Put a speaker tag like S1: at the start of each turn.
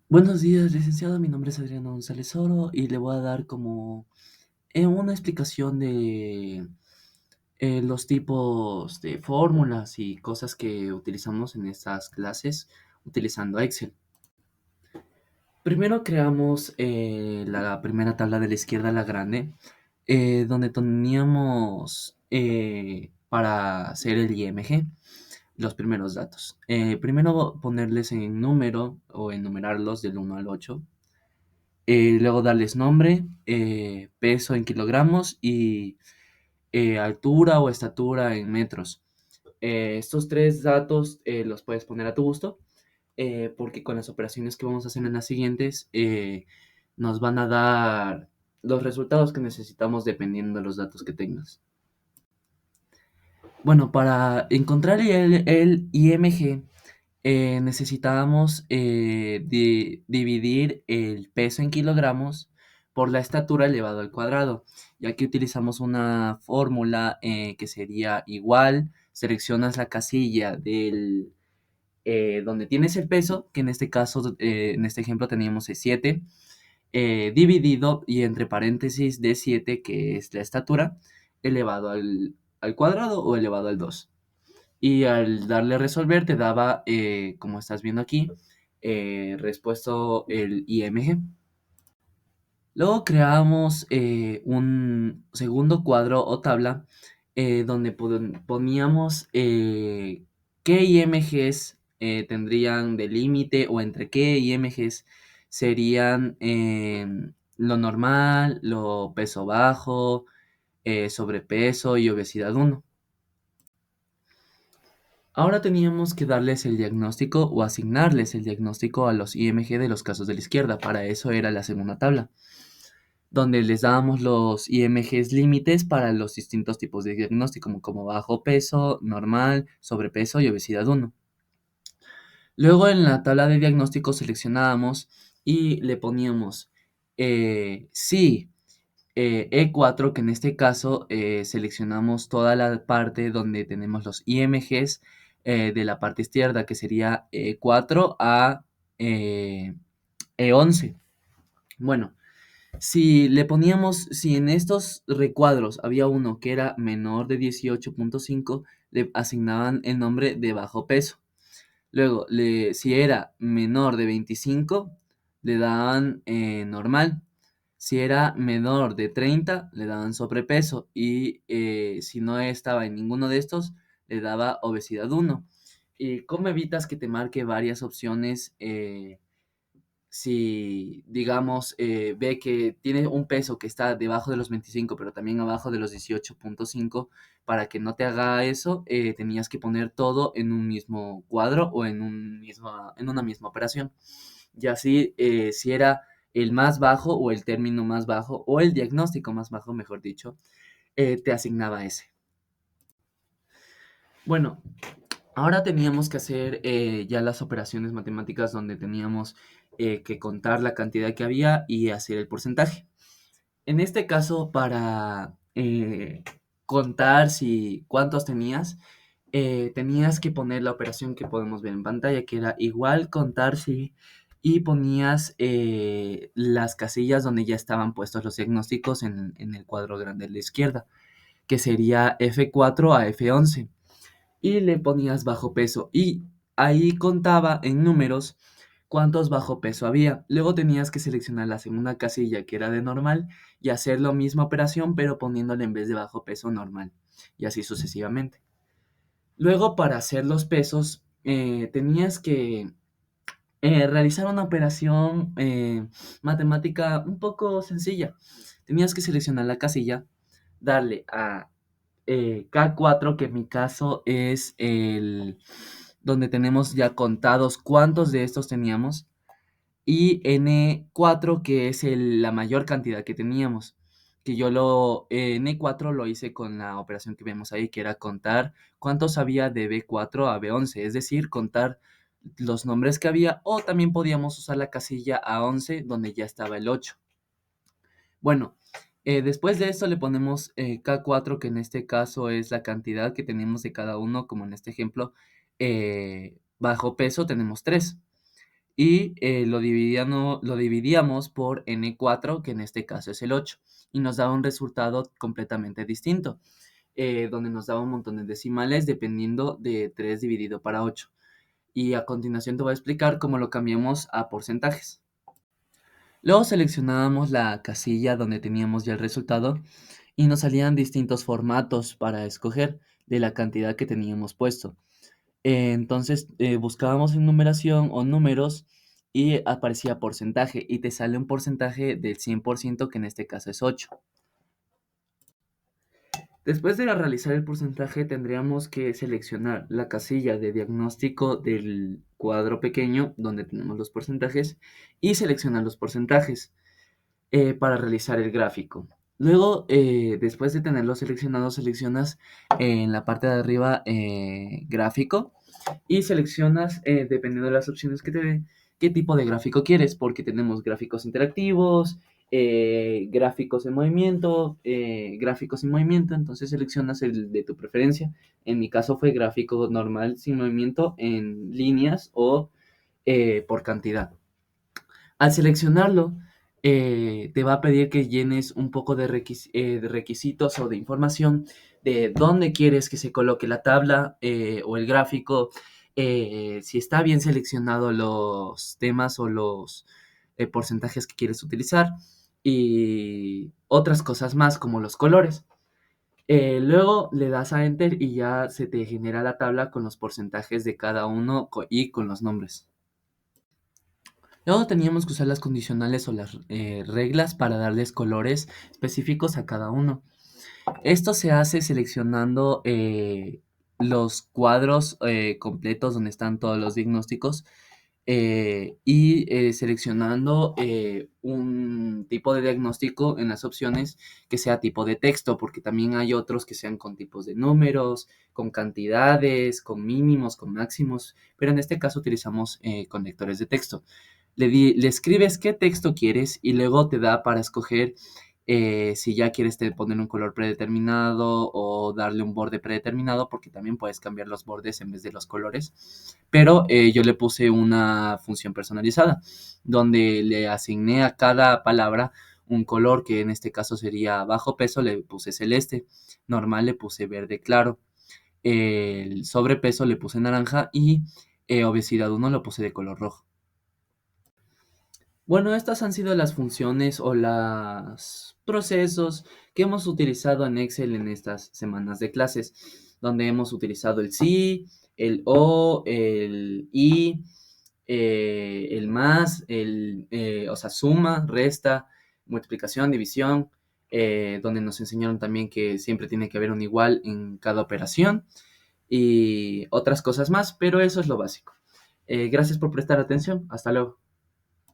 S1: Buenos días, licenciado. Mi nombre es Adriano González Oro y le voy a dar como una explicación de los tipos de fórmulas y cosas que utilizamos en estas clases utilizando Excel. Primero creamos la primera tabla de la izquierda, la grande, donde teníamos para hacer el IMG los primeros datos. Primero ponerles en número o enumerarlos del 1 al 8. Luego darles nombre, peso en kilogramos y altura o estatura en metros. Estos tres datos los puedes poner a tu gusto, porque con las operaciones que vamos a hacer en las siguientes nos van a dar los resultados que necesitamos dependiendo de los datos que tengas. Bueno, para encontrar el IMG necesitábamos dividir el peso en kilogramos por la estatura elevado al cuadrado. Y aquí utilizamos una fórmula que sería igual, seleccionas la casilla donde tienes el peso, que en este caso, en este ejemplo teníamos el 7, dividido y entre paréntesis de 7, que es la estatura, elevado al cuadrado o elevado al 2. Y al darle a resolver te daba, como estás viendo aquí, respuesto el IMG. Luego creamos un segundo cuadro o tabla donde poníamos qué IMGs tendrían de límite o entre qué IMGs serían lo normal, lo peso bajo, sobrepeso y obesidad 1. Ahora teníamos que darles el diagnóstico o asignarles el diagnóstico a los IMG de los casos de la izquierda. Para eso era la segunda tabla, donde les dábamos los IMGs límites para los distintos tipos de diagnóstico, como bajo peso, normal, sobrepeso y obesidad 1. Luego en la tabla de diagnóstico seleccionábamos y le poníamos sí, E4, que en este caso seleccionamos toda la parte donde tenemos los IMGs de la parte izquierda, que sería E4 a E11. Bueno, si en estos recuadros había uno que era menor de 18.5, le asignaban el nombre de bajo peso. Luego, si era menor de 25, le daban normal. Si era menor de 30, le daban sobrepeso. Y si no estaba en ninguno de estos, le daba obesidad 1. ¿Y cómo evitas que te marque varias opciones? Si, digamos, ve que tiene un peso que está debajo de los 25, pero también abajo de los 18.5, para que no te haga eso, tenías que poner todo en un mismo cuadro o en una misma operación. Y así, si era el más bajo o el término más bajo o el diagnóstico más bajo, mejor dicho, te asignaba ese. Bueno, ahora teníamos que hacer ya las operaciones matemáticas donde teníamos que contar la cantidad que había y hacer el porcentaje. En este caso, para contar si cuántos tenías, tenías que poner la operación que podemos ver en pantalla, que era igual contar si, y ponías las casillas donde ya estaban puestos los diagnósticos en el cuadro grande de la izquierda, que sería F4 a F11 y le ponías bajo peso y ahí contaba en números cuántos bajo peso había. Luego tenías que seleccionar la segunda casilla que era de normal y hacer la misma operación pero poniéndole en vez de bajo peso normal y así sucesivamente. Luego para hacer los pesos tenías que realizar una operación matemática un poco sencilla. Tenías que seleccionar la casilla, darle a K4, que en mi caso es el donde tenemos ya contados cuántos de estos teníamos, y N4, que es la mayor cantidad que teníamos, que yo N4 lo hice con la operación que vemos ahí, que era contar cuántos había de B4 a B11, es decir, contar los nombres que había, o también podíamos usar la casilla A11 donde ya estaba el 8. Bueno, después de esto le ponemos K4, que en este caso es la cantidad que tenemos de cada uno, como en este ejemplo, bajo peso tenemos 3. y lo dividíamos por n4, que en este caso es el 8, y nos daba un resultado completamente distinto, donde nos daba un montón de decimales dependiendo de 3 dividido para 8. Y a continuación te voy a explicar cómo lo cambiamos a porcentajes. Luego seleccionábamos la casilla donde teníamos ya el resultado y nos salían distintos formatos para escoger de la cantidad que teníamos puesto. Entonces buscábamos en numeración o números y aparecía porcentaje y te sale un porcentaje del 100%, que en este caso es 8. Después de realizar el porcentaje tendríamos que seleccionar la casilla de diagnóstico del cuadro pequeño donde tenemos los porcentajes y seleccionar los porcentajes para realizar el gráfico. Luego, después de tenerlo seleccionado, seleccionas en la parte de arriba gráfico y seleccionas, dependiendo de las opciones que te dé, qué tipo de gráfico quieres, porque tenemos gráficos interactivos, gráficos sin movimiento, entonces seleccionas el de tu preferencia. En mi caso fue gráfico normal sin movimiento en líneas o por cantidad. Al seleccionarlo, te va a pedir que llenes un poco de requisitos o de información de dónde quieres que se coloque la tabla o el gráfico, si está bien seleccionado los temas o los porcentajes que quieres utilizar y otras cosas más como los colores. Luego le das a Enter y ya se te genera la tabla con los porcentajes de cada uno y con los nombres. Luego teníamos que usar las condicionales o las reglas para darles colores específicos a cada uno. Esto se hace seleccionando los cuadros completos donde están todos los diagnósticos y seleccionando un tipo de diagnóstico en las opciones que sea tipo de texto, porque también hay otros que sean con tipos de números, con cantidades, con mínimos, con máximos, pero en este caso utilizamos conectores de texto. Le escribes qué texto quieres y luego te da para escoger si ya quieres poner un color predeterminado o darle un borde predeterminado, porque también puedes cambiar los bordes en vez de los colores. Pero yo le puse una función personalizada, donde le asigné a cada palabra un color, que en este caso sería bajo peso, le puse celeste, normal le puse verde claro, el sobrepeso le puse naranja y obesidad 1 lo puse de color rojo. Bueno, estas han sido las funciones o los procesos que hemos utilizado en Excel en estas semanas de clases, donde hemos utilizado el sí, el o, el y, el más, o sea, suma, resta, multiplicación, división, donde nos enseñaron también que siempre tiene que haber un igual en cada operación y otras cosas más, pero eso es lo básico. Gracias por prestar atención. Hasta luego.